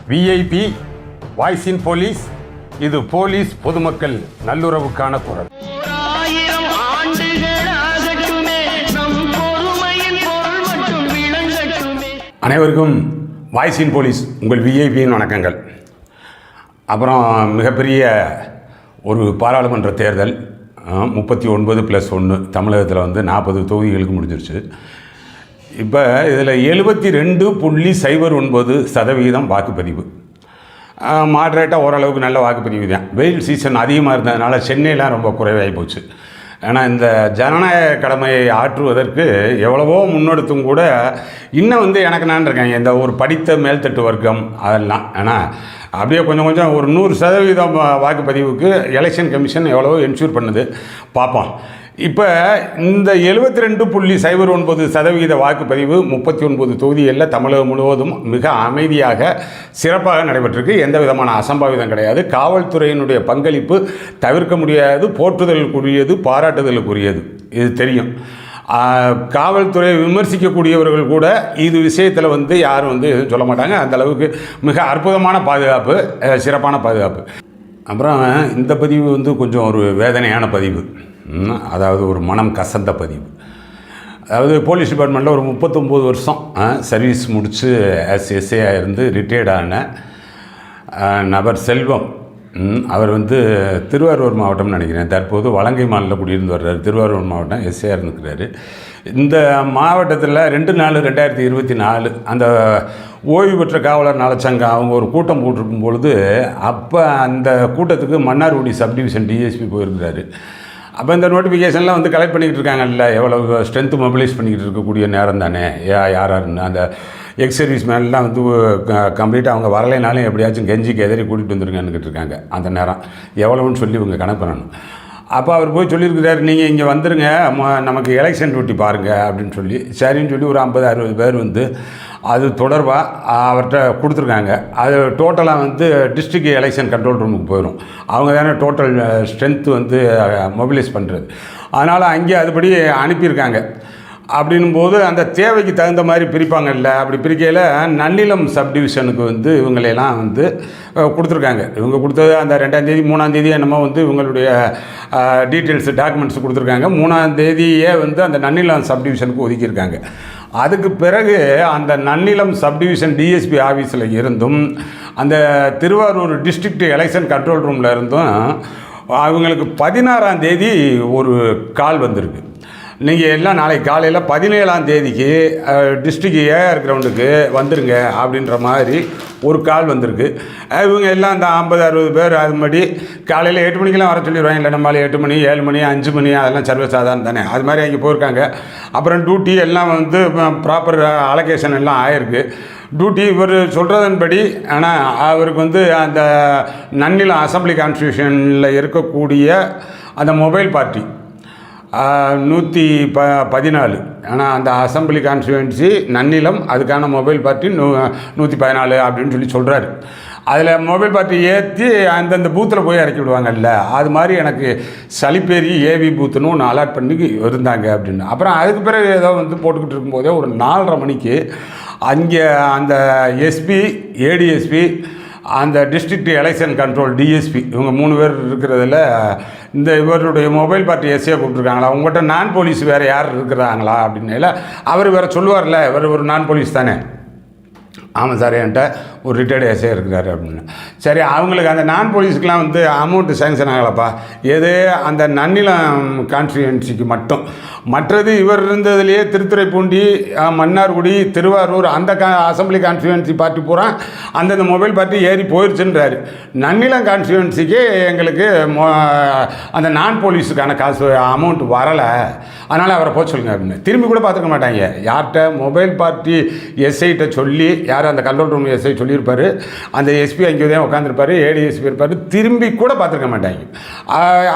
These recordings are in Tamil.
விஐபி வாய்ஸ் இன் போலீஸ். இது போலீஸ் பொதுமக்கள் நல்லுறவுக்கான குரல். அனைவருக்கும் வாய்ஸ் இன் போலீஸ் உங்கள் விஐபியின் வணக்கங்கள். அப்புறம் மிகப்பெரிய ஒரு பாராளுமன்ற தேர்தல் 39+1 தமிழகத்தில் 40 தொகுதிகளுக்கு முடிஞ்சிருச்சு. இப்போ இதில் 72.09% வாக்குப்பதிவு. மாட்ரேட்டாக ஓரளவுக்கு நல்ல வாக்குப்பதிவு தான். வெயில் சீசன் அதிகமாக இருந்ததுனால சென்னையெலாம் ரொம்ப குறைவாகி போச்சு. ஏன்னா இந்த ஜனநாயக கடமையை ஆற்றுவதற்கு எவ்வளவோ முன்னெடுத்தும் கூட இன்னும் எனக்கு நான் இருக்காங்க இந்த ஒரு படித்த மேல்தட்டு வர்க்கம் அதெல்லாம். ஏன்னா அப்படியே கொஞ்சம் ஒரு 100% வாக்குப்பதிவுக்கு எலெக்ஷன் கமிஷன் எவ்வளவோ என்ஷூர் பண்ணுது. பார்ப்போம். இப்போ இந்த 72.09% வாக்குப்பதிவு 39 தொகுதிகளில் தமிழகம் முழுவதும் மிக அமைதியாக சிறப்பாக நடைபெற்றிருக்கு. எந்த விதமான அசம்பாவிதம் கிடையாது. காவல்துறையினுடைய பங்களிப்பு தவிர்க்க முடியாது, போற்றுதலுக்குரியது, பாராட்டுதலுக்குரியது. இது தெரியும். காவல்துறையை விமர்சிக்கக்கூடியவர்கள் கூட இது விஷயத்தில் யாரும் எதுவும் சொல்ல மாட்டாங்க. அந்த அளவுக்கு மிக அற்புதமான பாதுகாப்பு, சிறப்பான பாதுகாப்பு. அப்புறம் இந்த பதிவு கொஞ்சம் ஒரு வேதனையான பதிவு. அதாவது ஒரு மனம் கசந்த பதிவு. அதாவது போலீஸ் டிபார்ட்மெண்ட்டில் ஒரு 39 வருஷம் சர்வீஸ் முடித்து எஸ்ஏயாக இருந்து ரிட்டையர்ட் ஆன நபர் செல்வம். அவர் திருவாரூர் மாவட்டம்னு நினைக்கிறேன். தற்போது வலங்கை மாநில குடியிருந்து வர்றாரு. திருவாரூர் மாவட்டம் எஸ்ஏஆர் இருக்கிறாரு. இந்த மாவட்டத்தில் 2/4/2024 அந்த ஓய்வு பெற்ற காவலர் நலச்சங்கம் அவங்க ஒரு கூட்டம் போட்டிருக்கும் பொழுது அப்போ அந்த கூட்டத்துக்கு மன்னார்குடி சப்டிவிஷன் டிஎஸ்பி போயிருக்கிறாரு. அப்போ இந்த நோட்டிஃபிகேஷன்லாம் கலெக்ட் பண்ணிக்கிட்டு இருக்காங்கல்ல, எவ்வளோ ஸ்ட்ரென்த்து மொபிலைஸ் பண்ணிக்கிட்டு இருக்கக்கூடிய நேரம் தானே. யாருன்னு அந்த எக்ஸ் சர்வீஸ் மேன்லாம் கம்ப்ளீட்டாக அவங்க வரலைனாலும் எப்படியாச்சும் கெஞ்சி கெதறி கூட்டிகிட்டு வந்துருங்கன்னுக்கிட்டு இருக்காங்க. அந்த நேரம் எவ்வளோன்னு சொல்லி இவங்க கணக்கு பண்ணணும். அப்போ அவர் போய் சொல்லியிருக்கிறாரு, நீங்கள் இங்கே வந்துடுங்க, நமக்கு எலெக்ஷன் டியூட்டி பாருங்கள் அப்படின்னு சொல்லி. சரின்னு சொல்லி ஒரு 50-60 பேர் அது தொடர்பாக அவர்கிட்ட கொடுத்துருக்காங்க. அது டோட்டலாக டிஸ்ட்ரிக்ட் எலெக்ஷன் கண்ட்ரோல் ரூமுக்கு போயிடும். அவங்க தானே டோட்டல் ஸ்ட்ரென்த்து மொபிலைஸ் பண்ணுறது. அதனால் அங்கே அதுபடி அனுப்பியிருக்காங்க. அப்படின்னும்போது அந்த தேவைக்கு தகுந்த மாதிரி பிரிப்பாங்கல்ல. அப்படி பிரிக்கையில் நன்னிலம் சப்டிவிஷனுக்கு இவங்களையெல்லாம் கொடுத்துருக்காங்க. இவங்க கொடுத்தது அந்த 2ஆம் தேதி 3ஆம் தேதி என்னமோ இவங்களுடைய டீட்டெயில்ஸ் டாக்குமெண்ட்ஸ் கொடுத்துருக்காங்க. 3ஆம் தேதியே அந்த நன்னிலம் சப்டிவிஷனுக்கு ஒதுக்கியிருக்காங்க. அதுக்கு பிறகு அந்த நன்னிலம் சப்டிவிஷன் டிஎஸ்பி ஆஃபீஸில் இருந்தும் அந்த திருவாரூர் டிஸ்ட்ரிக்ட் எலெக்ஷன் கண்ட்ரோல் ரூமில் இருந்தும் அவங்களுக்கு 16ஆம் தேதி ஒரு கால் வந்திருக்கு. நீங்கள் எல்லாம் நாளைக்கு காலையில் 17ஆம் தேதிக்கு டிஸ்ட்ரிக்ட் ஏஆர் கிரவுண்டுக்கு வந்துடுங்க அப்படின்ற மாதிரி ஒரு கால் வந்திருக்கு. இவங்க எல்லாம் அந்த 50-60 பேர் அது மாதிரி காலையில் 8 மணிக்கெலாம் வர சொல்லிடுவாங்க. இல்லை நம்மளால் 8 மணி 7 மணி 5 மணி அதெல்லாம் சர்வசாதாரணம் தானே. அது மாதிரி அங்கே போயிருக்காங்க. அப்புறம் டியூட்டி எல்லாம் ப்ராப்பர் அலோகேஷன் எல்லாம் ஆகிருக்கு. டியூட்டி இவர் சொல்கிறதன்படி. ஆனால் அவருக்கு அந்த நன்னிலம் அசம்பிளி கான்ஸ்டியூஷனில் இருக்கக்கூடிய அந்த மொபைல் பார்ட்டி 114. ஆனால் அந்த அசம்பிளி கான்ஸ்டியூவன்சி நன்னிலம் அதுக்கான மொபைல் பார்ட்டி 114 அப்படின்னு சொல்லி சொல்கிறாரு. அதில் மொபைல் பார்ட்டி ஏற்றி அந்தந்த பூத்தில் போய் இறக்கி விடுவாங்கல்ல, அது மாதிரி எனக்கு சளிப்பேரி ஏவி பூத்துன்னு ஒன்று அலாட் பண்ணி இருந்தாங்க அப்படின்னு. அப்புறம் அதுக்கு பிறகு ஏதோ போட்டுக்கிட்டு இருக்கும்போதே ஒரு 4:30 மணிக்கு அங்கே அந்த எஸ்பி, ஏடிஎஸ்பி, அந்த டிஸ்ட்ரிக்ட் எலெக்ஷன் கண்ட்ரோல் டிஎஸ்பி இவங்க 3 பேர் இருக்கிறதுல இந்த இவருடைய மொபைல் பார்ட்டி எஸ்ஏ கூப்பிட்ருக்காங்களா, உங்கள்கிட்ட நான் போலீஸ் வேறு யார் இருக்கிறாங்களா அப்படின்னு. அவர் வேறு சொல்லுவார்ல, இவர் ஒரு நான் போலீஸ் தானே. ஆமாம் சார், என்கிட்ட ஒரு ரிட்டையர்டு எஸ்ஏ இருக்கிறாரு அப்படின்னு. சரி, அவங்களுக்கு அந்த நான் போலீஸுக்கெலாம் அமௌண்ட்டு சேங்ஷன் ஆகலப்பா. எது அந்த நன்னிலம் கான்ஸ்டியூன்சிக்கு மட்டும். மற்றது இவர் இருந்ததுலேயே திருத்துறைப்பூண்டி, மன்னார்குடி, திருவாரூர் அந்த அசம்பிளி கான்ஸ்டியூன்சி பார்ட்டி பூரா அந்தந்த மொபைல் பார்ட்டி ஏறி போயிடுச்சுன்றாரு. நன்னிலம் கான்ஸ்டியூன்சிக்கு எங்களுக்கு அந்த நான் போலீஸுக்கான காசு அமௌண்ட் வரலை, அதனால் அவரை போக சொல்லுங்க அப்படின்னு. திரும்பி கூட பார்த்துக்க மாட்டாங்க. யார்கிட்ட மொபைல் பார்ட்டி எஸ்ஐகிட்ட சொல்லி, யார் அந்த கண்ட்ரோல் ரூம் எஸ்ஐ சொல்லியிருப்பார், அந்த எஸ்பி அங்கே தான் உட்காந்துருப்பார், ஏடிஎஸ்பி இருப்பார், திரும்பி கூட பார்த்துருக்க மாட்டாங்க.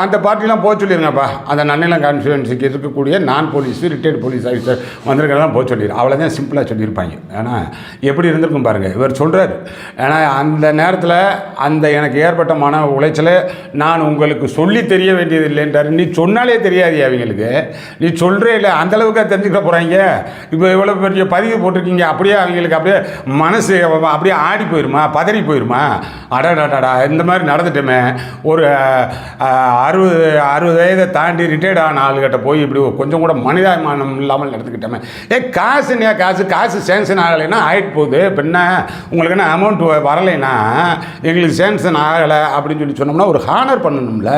அந்த பார்ட்டிலாம் போக சொல்லிடுங்கப்பா, அந்த நன்னிலம் கான்ஸ்டியூன்சிக்கு இருக்கக்கூடிய நான் போலீஸு ரிட்டையர்டு போலீஸ் ஆஃபீஸர் வந்திருக்கிறதெல்லாம் போக சொல்லிடு. அவ்வளோதான் சிம்பிளாக சொல்லியிருப்பாங்க. ஏன்னா எப்படி இருந்திருக்கும் பாருங்கள். இவர் சொல்கிறார், ஏன்னா அந்த நேரத்தில் அந்த எனக்கு ஏற்பட்ட மன உளைச்சலை நான் உங்களுக்கு சொல்லி தெரிய வேண்டியது இல்லைன்றார். நீ சொன்னாலே தெரியாது அவங்களுக்கு, நீ சொல்கிறே இல்லை, அந்தளவுக்கு தெரிஞ்சுக்க போகிறாங்க. இப்போ இவ்வளோ பெரிய பதிவு போட்டிருக்கீங்க, அப்படியே அவங்களுக்கு அப்படியே மனசு அப்படியே ஆடி போயிருமா, பதறி போயிருமா? அடடாடா, இந்த மாதிரி நடந்துட்டோமே. ஒரு 60 வயதை தாண்டி ரிட்டையர்ட் ஆன ஆளுகிட்ட போய் இப்படி கொஞ்சம் கூட மனிதாபிமானம் இல்லாமல் நடந்துக்கிட்டோமே. காசு சேங்ஷன் ஆகலைன்னா ஆகிட்டு போகுது. இப்போ என்ன உங்களுக்கு என்ன அமௌண்ட் வரலைன்னா எங்களுக்கு சேங்ஷன் ஆகலை அப்படின்னு சொல்லி சொன்னோம்னா ஒரு ஹானர் பண்ணணும்ல.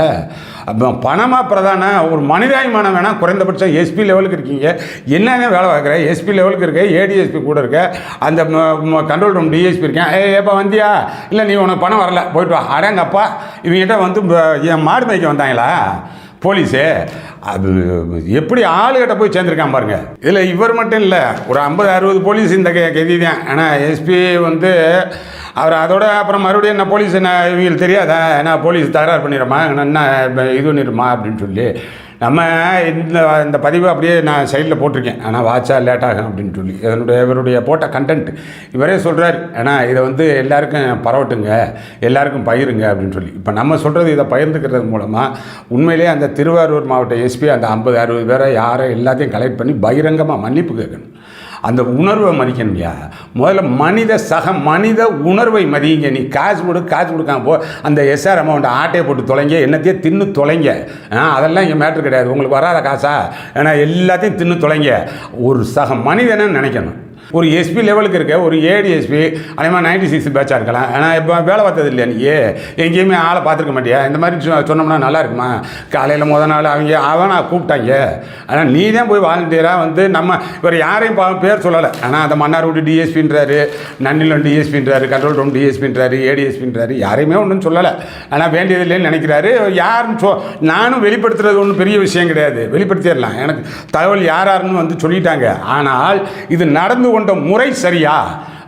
அப்போ பணமாக பிரதான ஒரு மனிதாபிமானம் வேணால். குறைந்தபட்சம் எஸ்பி லெவலுக்கு இருக்கீங்க, என்னென்ன வேலை பார்க்குற, எஸ்பி லெவலுக்கு இருக்க, ஏடிஎஸ்பி கூட இருக்க, அந்த கண்ட்ரோல் ரூம் டிஎஸ்பி இருக்கேன். எப்போ வந்தியா? இல்லை நீ உனக்கு பணம் வரல, போயிட்டு வா. அடங்கப்பா, இவங்ககிட்ட வந்து என் மாடு மேய்க்க வந்தாங்களா போலீஸு? அது எப்படி ஆளுகிட்ட போய் சேர்ந்துருக்கான் பாருங்க. இதில் இவர் மட்டும் இல்லை, ஒரு 50-60 போலீஸ் இந்த கெதி தான். ஆனால் எஸ்பி வந்து அவர் அதோட அப்புறம் மறுபடியும் என்ன போலீஸ் என்ன இவங்களுக்கு தெரியாதா, என்ன போலீஸ் தகராறு பண்ணிடுமா, என்ன இது பண்ணிடுமா அப்படின்னு சொல்லி நம்ம இந்த பதிவு அப்படியே நான் சைடில் போட்டிருக்கேன். ஆனால் வாட்சா லேட் ஆகும் அப்படின்னு சொல்லி இவருடைய போட்ட கண்டென்ட் இவரே சொல்கிறார். ஏன்னா இதை வந்து எல்லாருக்கும் பரவட்டுங்க, எல்லாருக்கும் பகிருங்க அப்படின்னு சொல்லி. இப்போ நம்ம சொல்கிறது இதை பகிர்ந்துக்கிறது மூலமாக உண்மையிலே அந்த திருவாரூர் மாவட்ட எஸ்பி அந்த 50-60 பேரை யாரை எல்லாத்தையும் கலெக்ட் பண்ணி பகிரங்கமாக மன்னிப்பு கேட்கணும். அந்த உணர்வை மதிக்கணும்யா. முதல்ல மனித உணர்வை மதிங்க. நீ காசு கொடுக்காம போ, அந்த எஸ்ஆர் அமௌண்ட் ஆட்டையை போட்டு தொலைங்க, என்னத்தையும் தின்னு தொலைங்க. அதெல்லாம் இங்கே மேட்ரு கிடையாது. உங்களுக்கு வராத காசா, ஏன்னா எல்லாத்தையும் தின்னு தொலைங்க. ஒரு மனிதனை நினைக்கணும். ஒரு எஸ்பி லெவலுக்கு இருக்க ஒரு ஏடிஎஸ்பி அதேமாதிரி 96 பேட்சாக இருக்கலாம். ஆனால் இப்போ வேலை பார்த்தது இல்லையா? நீ எங்கேயுமே ஆளை பார்த்துருக்க மாட்டியா? இந்த மாதிரி சொன்னோம்னா நல்லா இருக்குமா? காலையில் நாள் அவனை கூப்பிட்டாங்க. ஆனால் நீ தான் போய் வாலண்டியராக வந்து நம்ம இவர் யாரையும் பேர் சொல்லலை. ஆனால் அந்த மன்னார்குடி டிஎஸ்பின்றாரு, நன்னிலம் டிஎஸ்பின்றாரு, கண்ட்ரோல் ரூம் டிஎஸ்பின்றாரு, ஏடிஎஸ்பின்றாரு, யாரையுமே ஒன்றும் சொல்லலை. ஆனால் வேண்டியதில்லைன்னு நினைக்கிறாரு. யாருன்னு நானும் வெளிப்படுத்துறது ஒன்றும் பெரிய விஷயம் கிடையாது, வெளிப்படுத்திடலாம். எனக்கு தகவல் யாருன்னு வந்து சொல்லிட்டாங்க. ஆனால் இது நடந்து கொண்ட முறை சரியா?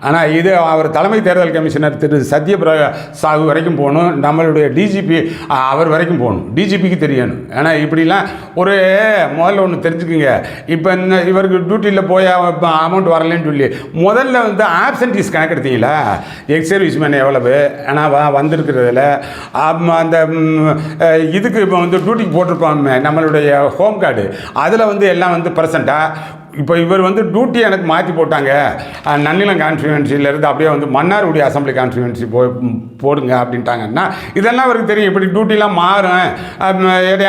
ஆனால் இது அவர் தலைமை தேர்தல் கமிஷனர் திரு சத்யபிரசாகு வரைக்கும் போகணும், நம்மளுடைய டிஜிபி அவர் வரைக்கும் போகணும். டிஜிபிக்கு தெரியணும். ஏன்னா இப்படிலாம் ஒரு முதல்ல ஒன்று தெரிஞ்சுக்குங்க. இப்போ இவருக்கு டியூட்டியில் போய் அமௌண்ட் வரலன்னு சொல்லி முதல்ல வந்து ஆப்சன்டீஸ் கணக்கெடுத்தீங்களா? எக்ஸ் சர்வீஸ் மேன் எவ்வளவு, ஆனால் வந்திருக்கிறதுல அந்த இதுக்கு இப்போ வந்து டியூட்டிக்கு போட்டிருப்பாங்க நம்மளுடைய ஹோம் கார்டு, அதில் வந்து எல்லாம் வந்து ப்ரெசண்ட்டாக. இப்போ இவர் வந்து டியூட்டி எனக்கு மாற்றி போட்டாங்க, நன்னிலம் கான்ஸ்டியூவன்சியிலேருந்து அப்படியே வந்து மன்னார்குடி அசம்பிளி கான்ஸ்டியூவன்சி போடுங்க அப்படின்ட்டாங்கன்னா இதெல்லாம் அவருக்கு தெரியும். இப்படி டியூட்டிலாம் மாறும்,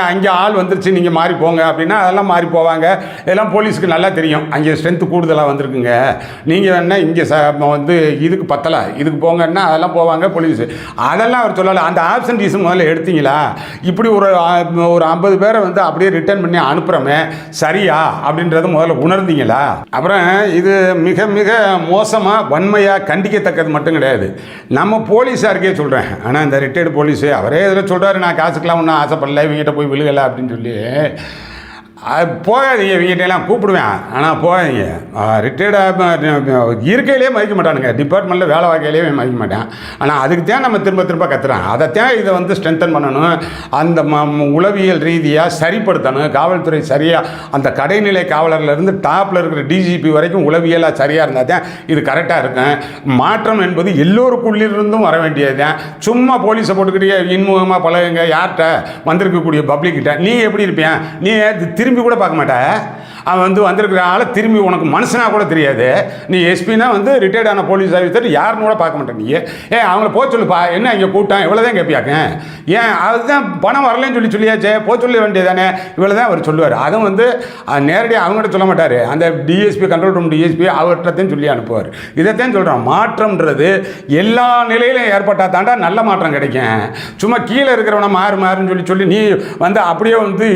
அங்கே ஆள் வந்துருச்சு நீங்கள் மாறி போங்க அப்படின்னா அதெல்லாம் மாறி போவாங்க. இதெல்லாம் போலீஸுக்கு நல்லா தெரியும். அங்கே ஸ்ட்ரென்த்து கூடுதலாக வந்திருக்குங்க, நீங்கள் வேணா இங்கே வந்து இதுக்கு பத்தலை, இதுக்கு போங்கன்னா அதெல்லாம் போவாங்க போலீஸு. அதெல்லாம் அவர் சொல்லலை. அந்த ஆப்சன்டீஸ் முதல்ல எடுத்தீங்களா? இப்படி ஒரு 50 பேரை வந்து அப்படியே ரிட்டர்ன் பண்ணி அனுப்புகிறோமே சரியா அப்படின்றத முதல்ல உணர்ந்தீங்களா? அப்புறம் இது மிக மிக மோசமாக வன்மையாக கண்டிக்கத்தக்கது மட்டும் கிடையாது, நம்ம போலீஸாருக்கே சொல்கிறேன். ஆனால் இந்த ரிட்டையர்டு போலீஸு அவரே இதில் சொல்கிறாரு, நான் காசுக்கெலாம் ஒன்றும் ஆசைப்படலை, இவங்ககிட்ட போய் விழுகலை அப்படின்னு சொல்லி. போகாதீங்க, இவங்ககிட்டலாம் கூப்பிடுவேன். ஆனால் போகாதீங்க. ரிட்டையர்டாக இருக்கையிலே மதிக்க மாட்டானுங்க, டிபார்ட்மெண்ட்டில் வேலை வாக்கையிலே மதிக்க மாட்டேன். ஆனால் அதுக்கு தான் நம்ம திரும்ப கத்துறான். அதைத்தான் இதை வந்து ஸ்ட்ரென்தன் பண்ணணும், அந்த உளவியல் ரீதியாக சரிப்படுத்தணும். காவல்துறை சரியாக அந்த கடைநிலை காவலர்லேருந்து டாப்பில் இருக்கிற டிஜிபி வரைக்கும் உளவியலாக சரியாக இருந்தால் தான் இது கரெக்டாக இருக்கும். மாற்றம் என்பது எல்லோருக்குள்ளிருந்தும் வர வேண்டியது தான். சும்மா போலீஸை போட்டுக்கிட்டே இன்முகமாக பழகுங்க யார்கிட்ட வந்திருக்கக்கூடிய பப்ளிக்கிட்ட. நீ எப்படி இருப்பேன்? நீ திரும்பி கூட பார்க்க மாட்டேன். அவன் வந்து வந்திருக்கிற ஆளை திரும்பி உனக்கு மனுஷனாக கூட தெரியாது. நீ எஸ்பினா வந்து ரிட்டையர்டான போலீஸ் ஆஃபீஸர் யாருன்னு கூட பார்க்க மாட்டேன். நீ அவங்கள போக சொல்லுப்பா, என்ன இங்கே கூட்டம் இவ்வளோதான் கேட்பியாக்க, ஏன் அதுதான் பணம் வரலன்னு சொல்லியாச்சே, போக சொல்ல வேண்டியதானே, இவ்வளோ தான் அவர் சொல்லுவார். அதுவும் வந்து நேரடியாக அவங்ககிட்ட சொல்ல மாட்டார், அந்த டிஎஸ்பி கண்ட்ரோல் ரூம் டிஎஸ்பி அவர்கிட்டத்தையும் சொல்லி அனுப்புவார். இதைத்தான் சொல்கிறான், மாற்றம்ன்றது எல்லா நிலையிலும் ஏற்பட்டால் தாண்டா நல்ல மாற்றம் கிடைக்கும். சும்மா கீழே இருக்கிறவனை மாறுன்னு சொல்லி நீ வந்து அப்படியே வந்து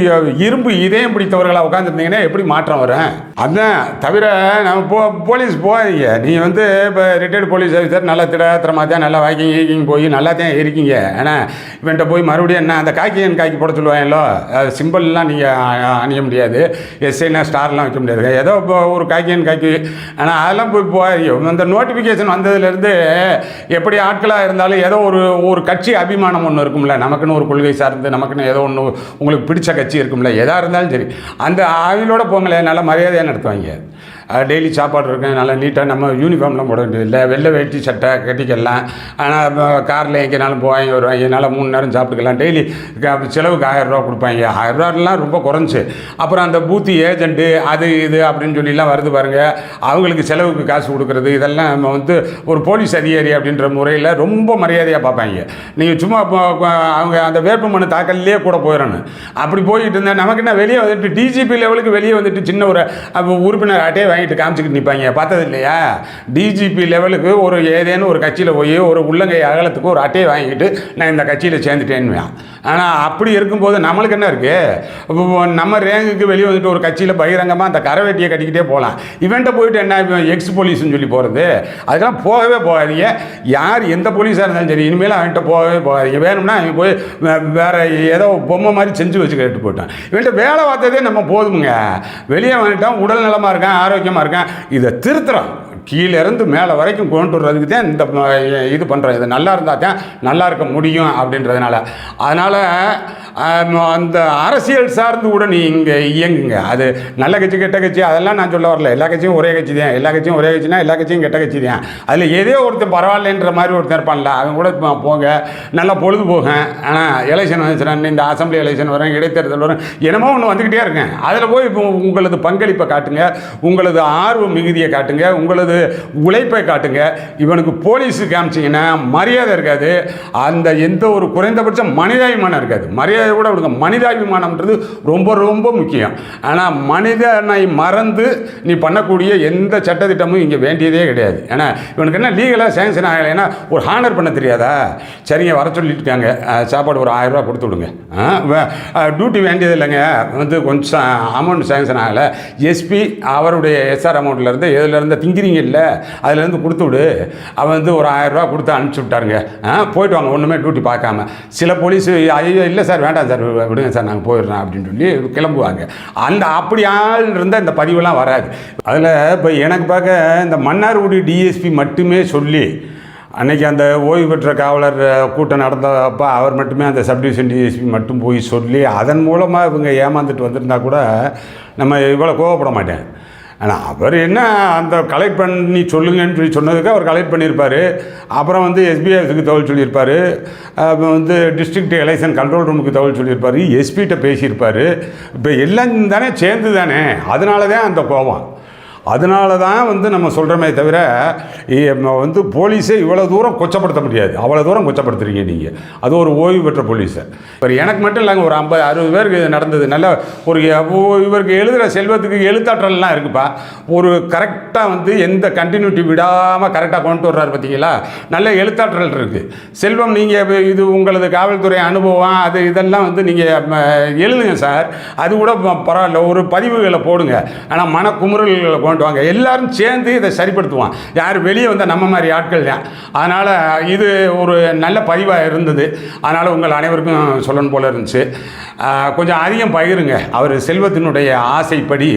இரும்பு இதயம் பிடித்தவர்களாக உட்காந்துருந்தீங்கன்னா எப்படி மாற்றம் வரும்? அதுதான் தவிர நம்ம போலீஸ் போகாதீங்க. நீ வந்து இப்போ ரிட்டையர்டு போலீஸ் ஆஃபீஸர் நல்லா திடத்திரமாக தான் நல்லா வாக்கிங் போய் நல்லா தான் இருக்கீங்க. ஏன்னா இவன்ட்ட போய் மறுபடியும் என்ன அந்த காக்கி போட சொல்லுவாங்களோ, சிம்பிள்லாம் நீங்கள் அணிய முடியாது, எஸ்ஐனா ஸ்டார்லாம் வைக்க முடியாது, ஏதோ இப்போ ஒரு காக்கி. ஆனால் அதெல்லாம் போய் அந்த நோட்டிஃபிகேஷன் வந்ததுலேருந்து எப்படி ஆட்களாக இருந்தாலும் ஏதோ ஒரு கட்சி அபிமானம் ஒன்று இருக்கும்ல, நமக்குன்னு ஒரு கொள்கை சார்ந்து நமக்குன்னு ஏதோ ஒன்று உங்களுக்கு பிடிச்ச கட்சி இருக்கும்ல, எதாக இருந்தாலும் சரி அந்த அவங்களோட போங்களே நல்லா மரியாதையாக நடத்துவாங்க. டெய்லி சாப்பாடு இருக்கும், நல்லா நீட்டாக நம்ம யூனிஃபார்ம்லாம் போட வேண்டியதில்லை, வெள்ளை வேட்டி சட்டை கட்டிக்கலாம். ஆனால் காரில் எங்கேனாலும் போவாங்க வருவாங்க, என்னால் 3 நேரம் சாப்பிட்டுக்கலாம். டெய்லி செலவுக்கு 1000 ரூபா கொடுப்பாங்க. 1000 ரூபாலாம் ரொம்ப குறைஞ்சி. அப்புறம் அந்த பூத்து ஏஜென்ட்டு அது இது அப்படின்னு சொல்லிலாம் வருது பாருங்கள், அவங்களுக்கு செலவுக்கு காசு கொடுக்குறது, இதெல்லாம் நம்ம வந்து ஒரு போலீஸ் அதிகாரி அப்படின்ற முறையில் ரொம்ப மரியாதையாக பார்ப்பாங்க. நீங்கள் சும்மா அவங்க அந்த வேட்புமனு தாக்கல்லையே கூட போயிடணும். அப்படி போயிட்டு இருந்தால் நமக்கு என்ன வெளியே வந்துட்டு டிஜிபி லெவலுக்கு வெளியே வந்துட்டு சின்ன ஒரு உறுப்பினர் அட்டையை வாங்கிட்டு காமிச்சிக்கிட்டு நிற்பாங்க, பார்த்தது இல்லையா? டிஜிபி லெவலுக்கு ஒரு ஏதேனும் ஒரு கட்சியில் போய் ஒரு உள்ளங்கை அகலத்துக்கு ஒரு அட்டையை வாங்கிட்டு நான் இந்த கட்சியில் சேர்ந்துட்டேன்னு. ஆனால் அப்படி இருக்கும்போது நம்மளுக்கு என்ன இருக்குது? நம்ம ரேங்குக்கு வெளியே வந்துட்டு ஒரு கட்சியில் பகிரங்கமாக அந்த கரை வெட்டியை கட்டிக்கிட்டே போகலாம். இவன்ட்ட போயிட்டு என்ன எக்ஸ் போலீஸ்னு சொல்லி போகிறது, அதுக்கெல்லாம் போகவே போகாதீங்க. யார் எந்த போலீஸாக இருந்தாலும் சரி, இனிமேல் அவன்கிட்ட போகவே போகாதீங்க. வேணும்னா அவன் போய் வேறு ஏதோ பொம்மை மாதிரி செஞ்சு வச்சு கேட்டு போட்டான். இவன்கிட்ட வேலை பார்த்ததே நம்ம போதுமுங்க. வெளியே வந்துட்டான், உடல் நலமாக இருக்கான், ஆரோக்கியமாக இருக்கான். இதை திருத்துறோம், கீழேருந்து மேலே வரைக்கும் கொண்டு வர்றதுக்கு தான் இந்த இது பண்ணுறோம். இது நல்லா இருந்தால் தான் நல்லா இருக்க முடியும் அப்படின்றதுனால. அதனால் அந்த அரசியல் சார்ந்து கூட நீங்கள் இயங்குங்க. அது நல்ல கட்சி கெட்ட கட்சி அதெல்லாம் நான் சொல்ல வரல. எல்லா கட்சியும் ஒரே கட்சி தான். எல்லா கட்சியும் ஒரே கட்சினா எல்லா கட்சியும் கெட்ட கட்சி தான். அதில் ஏதோ ஒருத்தர் பரவாயில்லன்ற மாதிரி ஒருத்தர் இருப்பான்ல, அவங்க கூட போங்க, நல்லா பொழுது போங்க. ஆனால் எலெக்ஷன் வந்துச்சுன்னா, இந்த அசம்பிளி எலெக்ஷன் வரும், இடைத்தேர்தல் வரும், என்னமோ ஒன்று வந்துக்கிட்டே இருக்கேன். அதில் போய் இப்போ உங்களது பங்களிப்பை காட்டுங்க, உங்களது ஆர்வ மிகுதியை காட்டுங்க, உங்களது உழைப்பை காட்டுங்க. இவனுக்கு போலீஸு காமிச்சிங்கன்னா மரியாதை இருக்காது, அந்த எந்த ஒரு குறைந்தபட்ச மனிதாபிமானம் இருக்காது. மரியாதை கூட அவனுக்கு மனிதாபிமானம்ன்றது ரொம்ப ரொம்ப முக்கியம். ஆனால் மனிதனை மறந்து நீ பண்ணக்கூடிய எந்த சட்டத்திட்டமும் இங்கே வேண்டியதே கிடையாது. ஏன்னா இவனுக்கு என்ன லீகலாக சேங்ஷன் ஆகலைன்னா ஒரு ஹானர் பண்ண தெரியாதா? சரிங்க, வர சொல்லிட்டுருக்காங்க, சாப்பாடு ஒரு 1000 ரூபா கொடுத்து விடுங்க. டியூட்டி வேண்டியது இல்லைங்க, வந்து கொஞ்சம் அமௌண்ட் சேங்ஷன் ஆகலை, எஸ்பி அவருடைய எஸ்ஆர் அமௌண்ட்லேருந்து எதுலேருந்து திங்கிறீங்க இல்லை அதுலேருந்து கொடுத்து விடு. அவன் வந்து ஒரு 1000 ரூபா கொடுத்து அனுப்பிச்சி விட்டாருங்க, போயிட்டு வாங்க, ஒன்றுமே டியூட்டி பார்க்காம. சில போலீஸு ஐயோ இல்லை சார் வேண்டாம் சார் விடுங்க சார் நாங்கள் போயிடுறோம் அப்படின்னு சொல்லி கிளம்புவாங்க. அந்த அப்படி ஆள் இருந்தால் இந்த பதிவெல்லாம் வராது. அதில் இப்போ எனக்கு பார்க்க இந்த மன்னார்குடி டிஎஸ்பி மட்டுமே சொல்லி அன்றைக்கி அந்த ஓய்வு பெற்ற காவலர் கூட்டம் நடந்தப்போ அவர் மட்டுமே அந்த சப்டிவிஷன் டிஎஸ்பி மட்டும் போய் சொல்லி அதன் மூலமாக இவங்க ஏமாந்துட்டு வந்திருந்தா கூட நம்ம இவ்வளோ கோவப்பட மாட்டேன். ஆனால் அவர் என்ன அந்த கலெக்ட் பண்ணி சொல்லுங்கன்னு சொல்லி சொன்னதுக்கு அவர் கலெக்ட் பண்ணியிருப்பார். அப்புறம் வந்து எஸ்பிஐக்கு தகவல் சொல்லியிருப்பார், வந்து டிஸ்ட்ரிக்ட் எலெக்ஷன் கண்ட்ரோல் ரூமுக்கு தகவல் சொல்லியிருப்பார், எஸ்பிகிட்ட பேசியிருப்பார். இப்போ எல்லாம் தானே சேர்ந்து தானே, அதனால தான் அந்த கோபம். அதனால தான் வந்து நம்ம சொல்கிறோமே தவிர வந்து போலீஸை இவ்வளோ தூரம் கொச்சப்படுத்த முடியாது. அவ்வளோ தூரம் கொச்சப்படுத்துறீங்க நீங்கள். அது ஒரு ஓய்வு பெற்ற போலீஸை. இப்போ எனக்கு மட்டும் இல்லைங்க, ஒரு 50-60 பேருக்கு நடந்தது. நல்ல ஒரு இவருக்கு எழுதுகிற செல்வத்துக்கு எழுத்தாற்றல்லாம் இருக்குப்பா. ஒரு கரெக்டாக வந்து எந்த கண்டினியூட்டி விடாமல் கரெக்டாக கொண்டு வர்றாரு பார்த்தீங்களா, நல்ல எழுத்தாற்றல் இருக்குது. செல்வம் நீங்கள் இது உங்களது காவல்துறை அனுபவம் அது இதெல்லாம் வந்து நீங்கள் எழுதுங்க சார், அது கூட பரவாயில்ல, ஒரு பதிவுகளை போடுங்க. ஆனால் மனக்குமுறல்களை கொண்டு வாங்க, எல்லாரும் சேர்ந்து இதை சரிப்படுத்துவான். யார் வெளியே வந்தால் நம்ம மாதிரி ஆட்கள் தான். அதனால் இது ஒரு நல்ல பதிவாக இருந்தது. அதனால் உங்கள் அனைவருக்கும் சொல்லணும் போல இருந்துச்சு. கொஞ்சம் அதிகம் பகிருங்க. அவர் செல்வத்தினுடைய ஆசைப்படி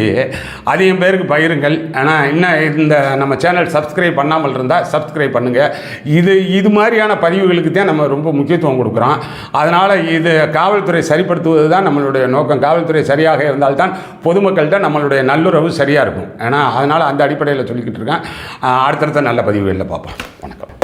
அதிகம் பேருக்கு பகிருங்கள். ஆனால் இன்னும் இந்த நம்ம சேனல் சப்ஸ்கிரைப் பண்ணாமல் இருந்தால் சப்ஸ்கிரைப் பண்ணுங்கள். இது மாதிரியான பதிவுகளுக்கு தான் நம்ம ரொம்ப முக்கியத்துவம் கொடுக்குறோம். அதனால் இது காவல்துறை சரிப்படுத்துவது தான் நம்மளுடைய நோக்கம். காவல்துறை சரியாக இருந்தால்தான் பொதுமக்கள்கிட்ட நம்மளுடைய நல்லுறவு சரியாக இருக்கும். ஏன்னா அதனால் அந்த அடிப்படையில் சொல்லிக்கிட்டு இருக்கேன். அடுத்தடுத்த நல்ல பதிவுகளில் பார்ப்போம். வணக்கம்.